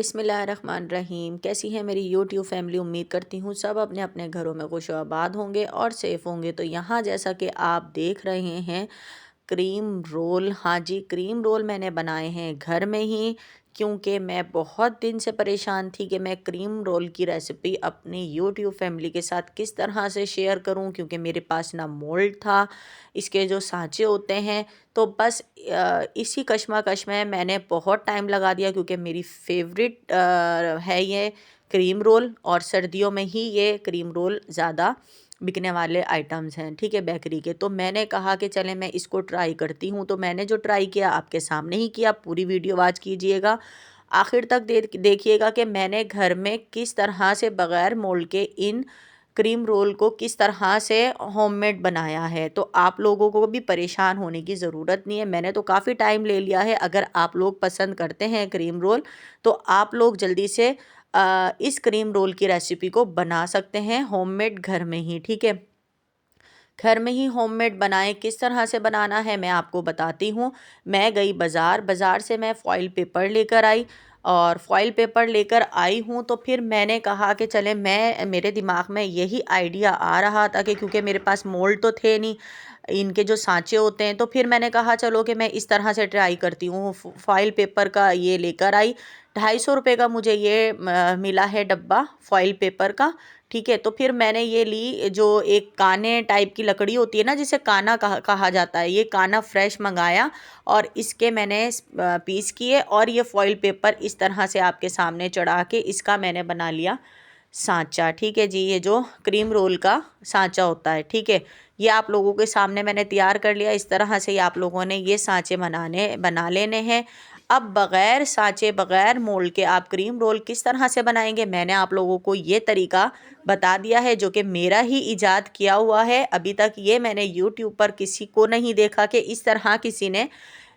बिस्मिल्लाहिर्रहमानिर्रहीम। कैसी है मेरी यूट्यूब फैमिली। उम्मीद करती हूँ सब अपने अपने घरों में खुश आबाद होंगे और सेफ़ होंगे। तो यहाँ जैसा कि आप देख रहे हैं क्रीम रोल, हाँ जी, क्रीम रोल मैंने बनाए हैं घर में ही, क्योंकि मैं बहुत दिन से परेशान थी कि मैं क्रीम रोल की रेसिपी अपनी यूट्यूब फैमिली के साथ किस तरह से शेयर करूं, क्योंकि मेरे पास ना मोल्ड था, इसके जो सांचे होते हैं। तो बस इसी कश्मकश में मैंने बहुत टाइम लगा दिया, क्योंकि मेरी फेवरेट है ये क्रीम रोल, और सर्दियों में ही ये क्रीम रोल ज़्यादा बिकने वाले आइटम्स हैं, ठीक है, बेकरी के। तो मैंने कहा कि चलें मैं इसको ट्राई करती हूँ। तो मैंने जो ट्राई किया आपके सामने ही किया। पूरी वीडियो वॉच कीजिएगा, आखिर तक देखिएगा कि मैंने घर में किस तरह से बग़ैर मोल्ड के इन क्रीम रोल को किस तरह से होममेड बनाया है। तो आप लोगों को भी परेशान होने की ज़रूरत नहीं है। मैंने तो काफ़ी टाइम ले लिया है। अगर आप लोग पसंद करते हैं क्रीम रोल, तो आप लोग जल्दी से इस क्रीम रोल की रेसिपी को बना सकते हैं होममेड घर में ही, ठीक है। घर में ही होममेड बनाएं। किस तरह से बनाना है मैं आपको बताती हूँ। मैं गई बाज़ार से मैं फ़ॉइल पेपर लेकर आई, और फ़ॉइल पेपर लेकर आई हूँ तो फिर मैंने कहा कि चले, मेरे दिमाग में यही आइडिया आ रहा था कि क्योंकि मेरे पास मोल्ड तो थे नहीं, इनके जो सांचे होते हैं, तो फिर मैंने कहा चलो कि मैं इस तरह से ट्राई करती हूँ। फ़ॉइल पेपर का ये लेकर आई। 250 रुपये का मुझे ये मिला है डब्बा फ़ॉइल पेपर का, ठीक है। तो फिर मैंने ये ली, जो एक काने टाइप की लकड़ी होती है ना, जिसे काना कहा जाता है, ये काना फ्रेश मंगाया और इसके मैंने पीस किए, और ये फॉइल पेपर इस तरह से आपके सामने चढ़ा के इसका मैंने बना लिया सांचा, ठीक है जी। ये जो क्रीम रोल का सांचा होता है, ठीक है, ये आप लोगों के सामने मैंने तैयार कर लिया। इस तरह से आप लोगों ने ये सांचे बना लेने हैं। अब बग़ैर सांचे, बग़ैर मोल्ड के आप क्रीम रोल किस तरह से बनाएंगे, मैंने आप लोगों को ये तरीका बता दिया है, जो कि मेरा ही इजाद किया हुआ है। अभी तक ये मैंने यूट्यूब पर किसी को नहीं देखा कि इस तरह किसी ने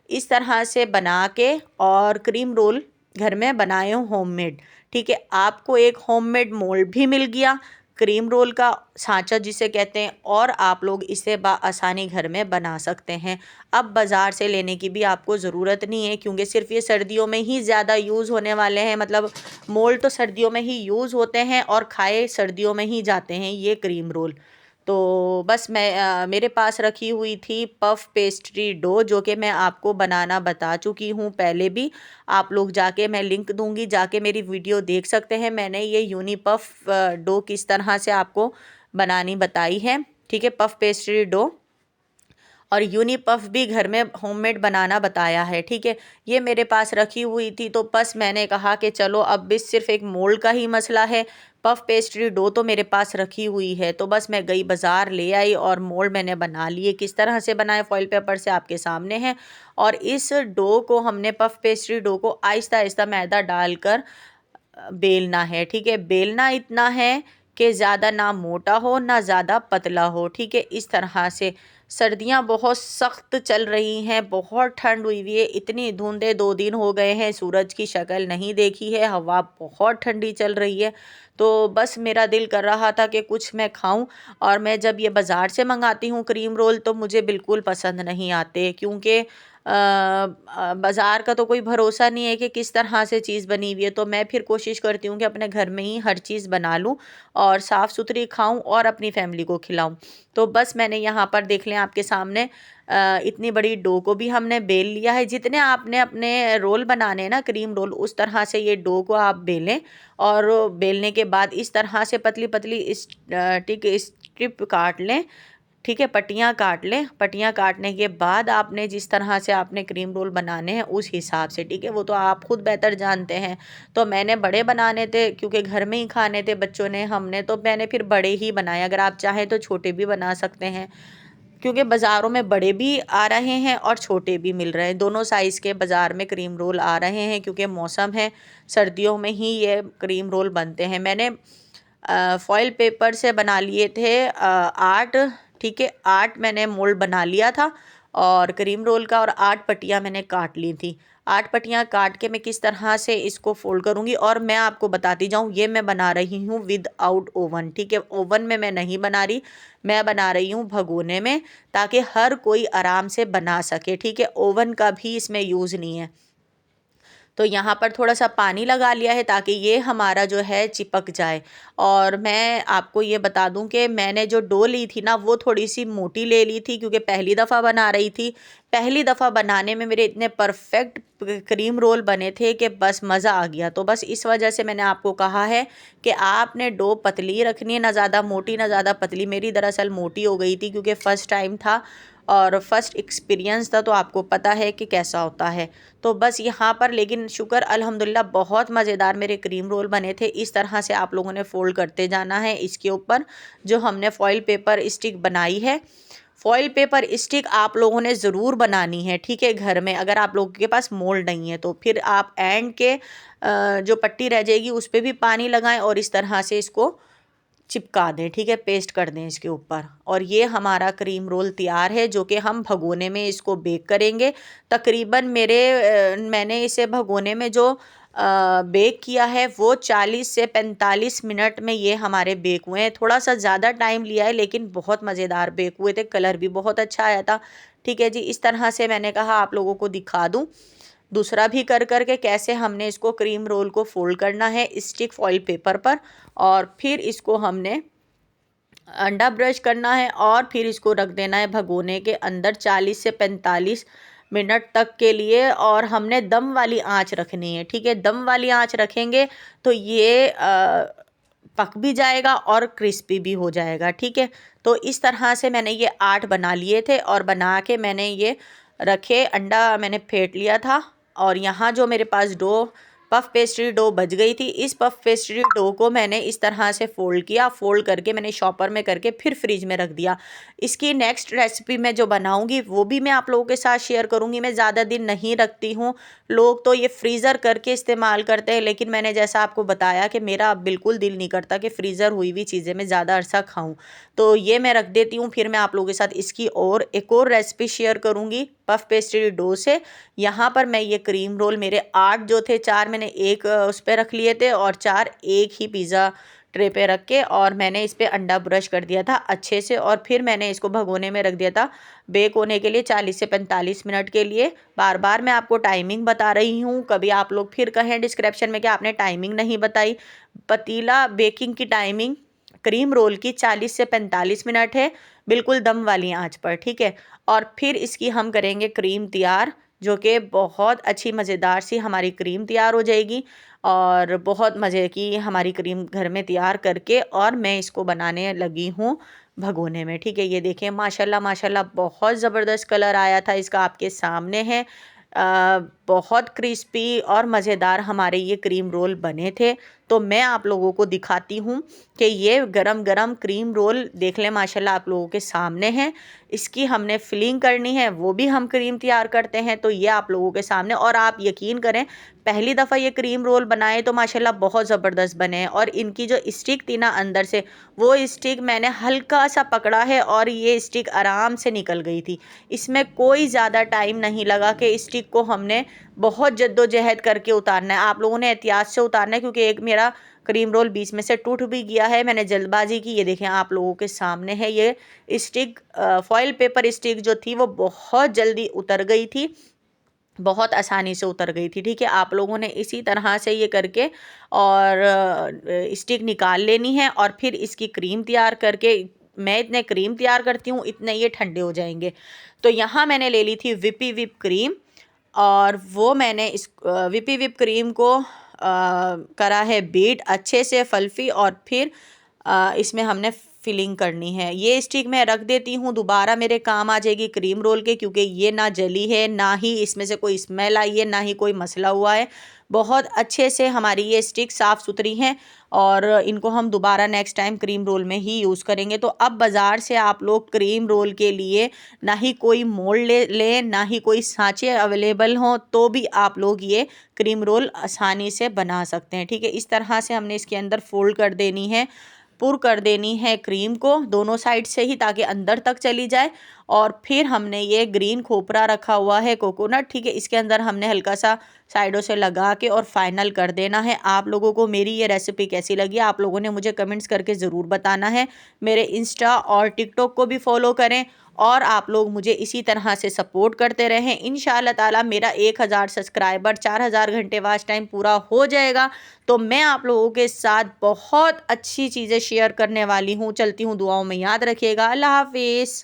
इस तरह से बना के और क्रीम रोल घर में बनाए हो होममेड, ठीक है। आपको एक होममेड मोल्ड भी मिल गया, क्रीम रोल का सांचा जिसे कहते हैं, और आप लोग इसे आसानी घर में बना सकते हैं। अब बाज़ार से लेने की भी आपको ज़रूरत नहीं है, क्योंकि सिर्फ ये सर्दियों में ही ज़्यादा यूज़ होने वाले हैं। मतलब मोल्ड तो सर्दियों में ही यूज़ होते हैं और खाए सर्दियों में ही जाते हैं ये क्रीम रोल। तो बस मेरे पास रखी हुई थी पफ़ पेस्ट्री डो, जो कि मैं आपको बनाना बता चुकी हूँ पहले भी। आप लोग जाके, मैं लिंक दूंगी, जाके मेरी वीडियो देख सकते हैं। मैंने ये यूनी पफ़ डो किस तरह से आपको बनानी बताई है, ठीक है, पफ़ पेस्ट्री डो और यूनी पफ़ भी घर में होममेड बनाना बताया है, ठीक है। ये मेरे पास रखी हुई थी, तो बस मैंने कहा कि चलो अब भी सिर्फ एक मोल्ड का ही मसला है। पफ़ पेस्ट्री डो तो मेरे पास रखी हुई है, तो बस मैं गई बाज़ार ले आई और मोल्ड मैंने बना लिए। किस तरह से बनाए फ़ॉइल पेपर से आपके सामने है। और इस डो को हमने, पफ़ पेस्ट्री डो को आहिस्ता आहिस्ता मैदा डालकर बेलना है, ठीक है। बेलना इतना है कि ज़्यादा ना मोटा हो ना ज़्यादा पतला हो, ठीक है। इस तरह से सर्दियाँ बहुत सख्त चल रही हैं, बहुत ठंड हुई हुई है, इतनी धुंधे 2 दिन हो गए हैं, सूरज की शक्ल नहीं देखी है, हवा बहुत ठंडी चल रही है। तो बस मेरा दिल कर रहा था कि कुछ मैं खाऊं, और मैं जब ये बाज़ार से मंगाती हूँ क्रीम रोल, तो मुझे बिल्कुल पसंद नहीं आते, क्योंकि बाज़ार का तो कोई भरोसा नहीं है कि किस तरह से चीज़ बनी हुई है। तो मैं फिर कोशिश करती हूँ कि अपने घर में ही हर चीज़ बना लूँ और साफ़ सुथरी खाऊं और अपनी फैमिली को खिलाऊं। तो बस मैंने यहाँ पर देख लें आपके सामने, इतनी बड़ी डो को भी हमने बेल लिया है। जितने आपने अपने रोल बनाने ना क्रीम रोल, उस तरह से ये डो को आप बेलें, और बेलने के बाद इस तरह से पतली पतली इस टिक स्ट्रिप काट लें, ठीक है, पट्टियाँ काट लें। पट्टियाँ काटने के बाद आपने जिस तरह से आपने क्रीम रोल बनाने हैं उस हिसाब से, ठीक है, वो तो आप खुद बेहतर जानते हैं। तो मैंने बड़े बनाने थे, क्योंकि घर में ही खाने थे बच्चों ने, हमने, तो मैंने फिर बड़े ही बनाए। अगर आप चाहें तो छोटे भी बना सकते हैं, क्योंकि बाज़ारों में बड़े भी आ रहे हैं और छोटे भी मिल रहे हैं। दोनों साइज़ के बाज़ार में क्रीम रोल आ रहे हैं, क्योंकि मौसम है, सर्दियों में ही ये क्रीम रोल बनते हैं। मैंने फॉइल पेपर से बना लिए थे 8, ठीक है, 8 मैंने मोल्ड बना लिया था और क्रीम रोल का, और 8 पट्टियाँ मैंने काट ली थी। 8 पट्टियाँ काट के मैं किस तरह से इसको फोल्ड करूँगी, और मैं आपको बताती जाऊँ, ये मैं बना रही हूँ विद आउट ओवन, ठीक है। ओवन में मैं नहीं बना रही, मैं बना रही हूँ भगोने में, ताकि हर कोई आराम से बना सके, ठीक है। ओवन का भी इसमें यूज़ नहीं है। तो यहाँ पर थोड़ा सा पानी लगा लिया है ताकि ये हमारा जो है चिपक जाए। और मैं आपको ये बता दूं कि मैंने जो डो ली थी ना वो थोड़ी सी मोटी ले ली थी, क्योंकि पहली दफ़ा बना रही थी। पहली दफ़ा बनाने में मेरे इतने परफेक्ट क्रीम रोल बने थे कि बस मज़ा आ गया। तो बस इस वजह से मैंने आपको कहा है कि आपने डो पतली रखनी है, ना ज़्यादा मोटी ना ज़्यादा पतली। मेरी दरअसल मोटी हो गई थी क्योंकि फ़र्स्ट टाइम था और फर्स्ट एक्सपीरियंस था, तो आपको पता है कि कैसा होता है। तो बस यहाँ पर लेकिन शुक्र अल्हम्दुलिल्लाह बहुत मज़ेदार मेरे क्रीम रोल बने थे। इस तरह से आप लोगों ने फ़ोल्ड करते जाना है इसके ऊपर जो हमने फॉइल पेपर स्टिक बनाई है। फॉइल पेपर स्टिक आप लोगों ने ज़रूर बनानी है, ठीक है, घर में। अगर आप लोगों के पास मोल्ड नहीं है तो फिर आप एंड के जो पट्टी रह जाएगी उस पर भी पानी लगाएं और इस तरह से इसको चिपका दें, ठीक है, पेस्ट कर दें इसके ऊपर। और ये हमारा क्रीम रोल तैयार है जो कि हम भगोने में इसको बेक करेंगे। तकरीबन मैंने इसे भगोने में जो बेक किया है वो 40 से 45 मिनट में ये हमारे बेक हुए हैं। थोड़ा सा ज़्यादा टाइम लिया है लेकिन बहुत मज़ेदार बेक हुए थे, कलर भी बहुत अच्छा आया था। ठीक है जी, इस तरह से मैंने कहा आप लोगों को दिखा दूँ दूसरा भी कर के कैसे हमने इसको क्रीम रोल को फोल्ड करना है स्टिक फॉइल पेपर पर। और फिर इसको हमने अंडा ब्रश करना है और फिर इसको रख देना है भगोने के अंदर 40 से 45 मिनट तक के लिए। और हमने दम वाली आंच रखनी है, ठीक है, दम वाली आंच रखेंगे तो ये पक भी जाएगा और क्रिस्पी भी हो जाएगा, ठीक है। तो इस तरह से मैंने ये 8 बना लिए थे और बना के मैंने ये रखे। अंडा मैंने फेंट लिया था और यहाँ जो मेरे पास डो पफ पेस्ट्री डो बच गई थी, इस पफ पेस्ट्री डो को मैंने इस तरह से फोल्ड किया। फोल्ड करके मैंने शॉपर में करके फिर फ्रिज में रख दिया। इसकी नेक्स्ट रेसिपी मैं जो बनाऊंगी वो भी मैं आप लोगों के साथ शेयर करूंगी। मैं ज़्यादा दिन नहीं रखती हूँ, लोग तो ये फ्रीज़र करके इस्तेमाल करते हैं, लेकिन मैंने जैसा आपको बताया कि मेरा अब बिल्कुल दिल नहीं करता कि फ्रीज़र हुई हुई चीज़ें मैं ज़्यादा अरसा खाऊँ, तो ये मैं रख देती हूँ। फिर मैं आप लोगों के साथ इसकी और एक और रेसिपी शेयर करूँगी पफ पेस्ट्री डो से। यहाँ पर मैं ये क्रीम रोल मेरे 8 जो थे, 4 मैंने एक उस पर रख लिए थे और 4 एक ही पिज़्ज़ा ट्रे पे रख के और मैंने इस पर अंडा ब्रश कर दिया था अच्छे से। और फिर मैंने इसको भगोने में रख दिया था बेक होने के लिए 40 से 45 मिनट के लिए। बार बार मैं आपको टाइमिंग बता रही हूँ, कभी आप लोग फिर कहें डिस्क्रिप्शन में कि आपने टाइमिंग नहीं बताई। पतीला बेकिंग की टाइमिंग क्रीम रोल की 40 से 45 मिनट है, बिल्कुल दम वाली आंच पर, ठीक है। और फिर इसकी हम करेंगे क्रीम तैयार, जो कि बहुत अच्छी मज़ेदार सी हमारी क्रीम तैयार हो जाएगी। और बहुत मज़े की हमारी क्रीम घर में तैयार करके और मैं इसको बनाने लगी हूँ भगोने में, ठीक है। ये देखें माशाल्लाह माशाल्लाह बहुत ज़बरदस्त कलर आया था इसका, आपके सामने है। बहुत क्रिस्पी और मज़ेदार हमारे ये क्रीम रोल बने थे। तो मैं आप लोगों को दिखाती हूँ कि ये गरम गरम क्रीम रोल देख लें माशाल्लाह आप लोगों के सामने हैं। इसकी हमने फिलिंग करनी है, वो भी हम क्रीम तैयार करते हैं, तो ये आप लोगों के सामने। और आप यकीन करें पहली दफ़ा ये क्रीम रोल बनाए तो माशाल्लाह बहुत ज़बरदस्त बने हैं। और इनकी जो स्टिक थी ना अंदर से, वो स्टिक मैंने हल्का सा पकड़ा है और ये स्टिक आराम से निकल गई थी। इसमें कोई ज़्यादा टाइम नहीं लगा कि स्टिक को हमने बहुत जद्दोजहद करके उतारना है। आप लोगों ने एहतियात से उतारना है क्योंकि एक मेरा क्रीम रोल बीच में से टूट भी गया है, मैंने जल्दबाजी की। ये देखें आप लोगों के सामने है ये स्टिक, फॉइल पेपर स्टिक जो थी वो बहुत जल्दी उतर गई थी, बहुत आसानी से उतर गई थी, ठीक है। आप लोगों ने इसी तरह से ये करके और स्टिक निकाल लेनी है और फिर इसकी क्रीम तैयार करके, मैं इतने क्रीम तैयार करती हूँ इतने ये ठंडे हो जाएंगे। तो यहाँ मैंने ले ली थी विपी विप क्रीम और वो मैंने इस विपी विप क्रीम को करा है बीट अच्छे से फल्फी। और फिर इसमें हमने फिलिंग करनी है। ये स्टिक मैं रख देती हूँ, दोबारा मेरे काम आ जाएगी क्रीम रोल के, क्योंकि ये ना जली है ना ही इसमें से कोई स्मेल आई है ना ही कोई मसला हुआ है। बहुत अच्छे से हमारी ये स्टिक साफ़ सुथरी हैं और इनको हम दोबारा नेक्स्ट टाइम क्रीम रोल में ही यूज़ करेंगे। तो अब बाज़ार से आप लोग क्रीम रोल के लिए ना ही कोई मोल्ड लें ना ही कोई सांचे अवेलेबल हों, तो भी आप लोग ये क्रीम रोल आसानी से बना सकते हैं, ठीक है। इस तरह से हमने इसके अंदर फोल्ड कर देनी है, पुर कर देनी है क्रीम को दोनों साइड से ही ताकि अंदर तक चली जाए। और फिर हमने ये ग्रीन खोपरा रखा हुआ है कोकोनट, ठीक है, इसके अंदर हमने हल्का सा साइडों से लगा के और फाइनल कर देना है। आप लोगों को मेरी ये रेसिपी कैसी लगी आप लोगों ने मुझे कमेंट्स करके ज़रूर बताना है। मेरे इंस्टा और टिकटॉक को भी फॉलो करें और आप लोग मुझे इसी तरह से सपोर्ट करते रहें। इंशाअल्लाह ताला मेरा 1000 सब्सक्राइबर 4000 घंटे वॉच टाइम पूरा हो जाएगा तो मैं आप लोगों के साथ बहुत अच्छी चीज़ें शेयर करने वाली हूँ। चलती हूँ, दुआओं में याद रखिएगा। अल्लाह हाफिज़।